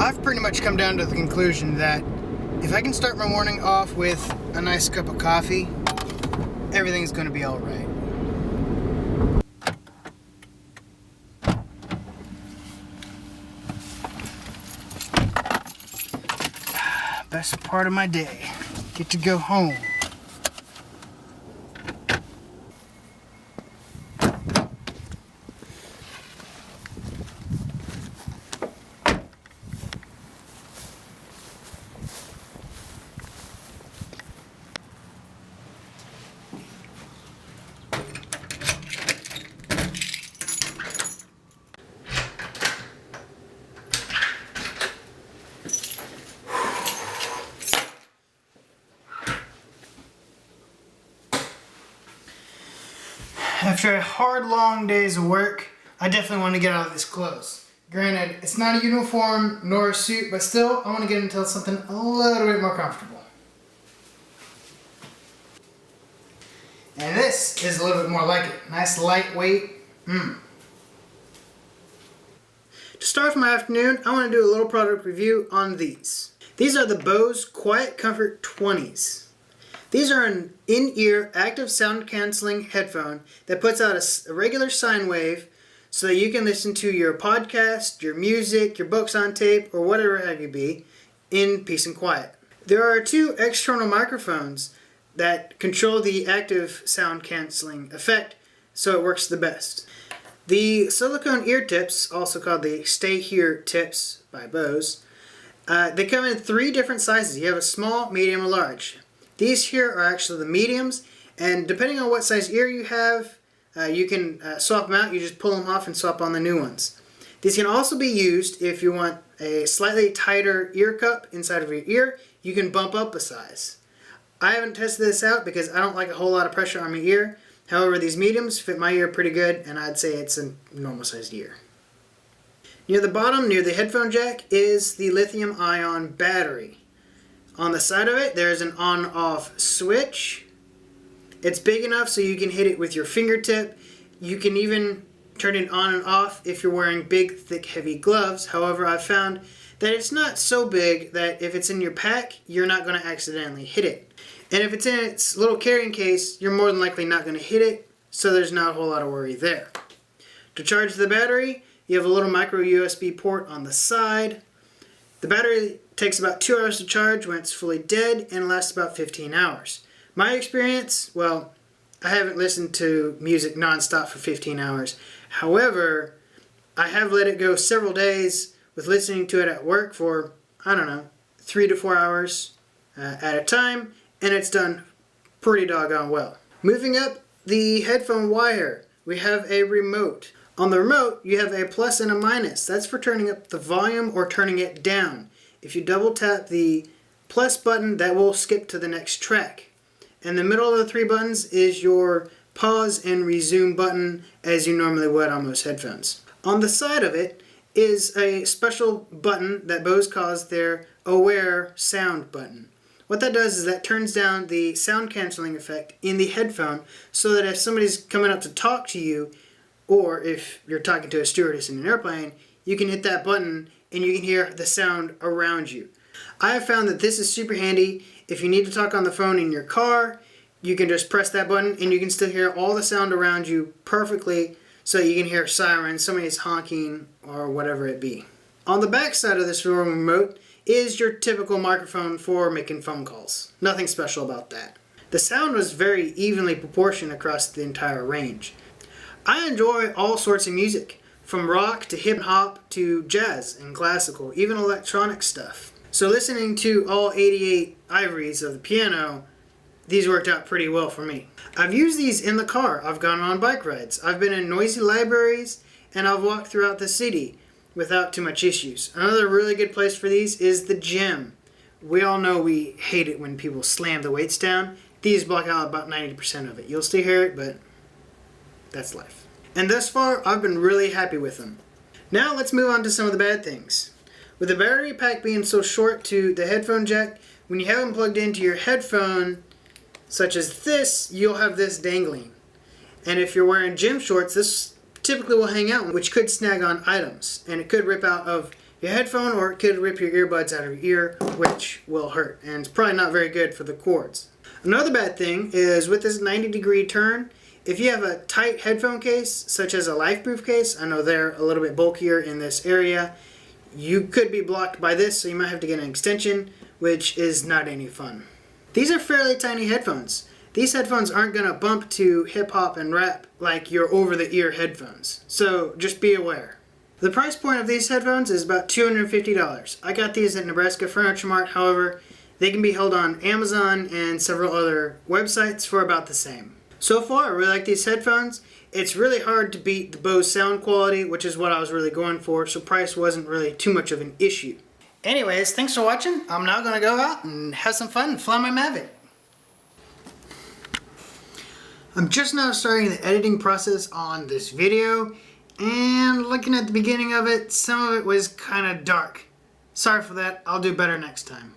I've pretty much come down to the conclusion that if I can start my morning off with a nice cup of coffee, everything's going to be all right. Best part of my day. Get to go home. After a hard, long days of work, I definitely want to get out of these clothes. Granted, it's not a uniform nor a suit, but still, I want to get into something a little bit more comfortable. And this is a little bit more like it. Nice, lightweight. To start off my afternoon, I want to do a little product review on these. These are the Bose Quiet Comfort 20s. These are an in-ear active sound canceling headphone that puts out a regular sine wave so that you can listen to your podcast, your music, your books on tape, or whatever have you be in peace and quiet. There are two external microphones that control the active sound canceling effect so it works the best. The silicone ear tips, also called the Stay Here tips by Bose, they come in 3 different sizes. You have a small, medium, and large. These here are actually the mediums, and depending on what size ear you have, you can swap them out. You just pull them off and swap on the new ones. These can also be used if you want a slightly tighter ear cup inside of your ear. You can bump up a size. I haven't tested this out because I don't like a whole lot of pressure on my ear. However, these mediums fit my ear pretty good, and I'd say it's a normal sized ear. Near the bottom, near the headphone jack, is the lithium-ion battery. On the side of it, there's an on-off switch. It's big enough so you can hit it with your fingertip. You can even turn it on and off if you're wearing big, thick, heavy gloves. However, I've found that it's not so big that if it's in your pack, you're not going to accidentally hit it. And if it's in its little carrying case, you're more than likely not going to hit it, so there's not a whole lot of worry there. To charge the battery, you have a little micro USB port on the side. The battery takes about 2 hours to charge when it's fully dead and lasts about 15 hours. My experience, well, I haven't listened to music nonstop for 15 hours. However, I have let it go several days with listening to it at work for, 3 to 4 hours at a time, and it's done pretty doggone well. Moving up the headphone wire, we have a remote. On the remote, you have a plus and a minus. That's for turning up the volume or turning it down. If you double tap the plus button, that will skip to the next track. In the middle of the 3 buttons is your pause and resume button, as you normally would on most headphones. On the side of it is a special button that Bose calls their Aware Sound button. What that does is that turns down the sound canceling effect in the headphone so that if somebody's coming up to talk to you, or if you're talking to a stewardess in an airplane, you can hit that button and you can hear the sound around you. I have found that this is super handy. If you need to talk on the phone in your car, you can just press that button and you can still hear all the sound around you perfectly, so you can hear sirens, somebody's honking, or whatever it be. On the back side of this remote is your typical microphone for making phone calls. Nothing special about that. The sound was very evenly proportioned across the entire range. I enjoy all sorts of music, from rock to hip hop to jazz and classical, even electronic stuff. So listening to all 88 ivories of the piano, these worked out pretty well for me. I've used these in the car. I've gone on bike rides. I've been in noisy libraries, and I've walked throughout the city without too much issues. Another really good place for these is the gym. We all know we hate it when people slam the weights down. These block out about 90% of it. You'll still hear it, but that's life. And thus far, I've been really happy with them. Now let's move on to some of the bad things. With the battery pack being so short to the headphone jack, when you have them plugged into your headphone, such as this, you'll have this dangling. And if you're wearing gym shorts, this typically will hang out, which could snag on items, and it could rip out of your headphone, or it could rip your earbuds out of your ear, which will hurt, and it's probably not very good for the cords. Another bad thing is with this 90-degree turn, if you have a tight headphone case, such as a LifeProof case, I know they're a little bit bulkier in this area, you could be blocked by this, so you might have to get an extension, which is not any fun. These are fairly tiny headphones. These headphones aren't going to bump to hip hop and rap like your over-the-ear headphones, so just be aware. The price point of these headphones is about $250. I got these at Nebraska Furniture Mart, however, they can be held on Amazon and several other websites for about the same. So far, I really like these headphones. It's really hard to beat the Bose sound quality, which is what I was really going for, so price wasn't really too much of an issue. Anyways, thanks for watching. I'm now going to go out and have some fun and fly my Mavic. I'm just now starting the editing process on this video, and looking at the beginning of it, some of it was kind of dark. Sorry for that, I'll do better next time.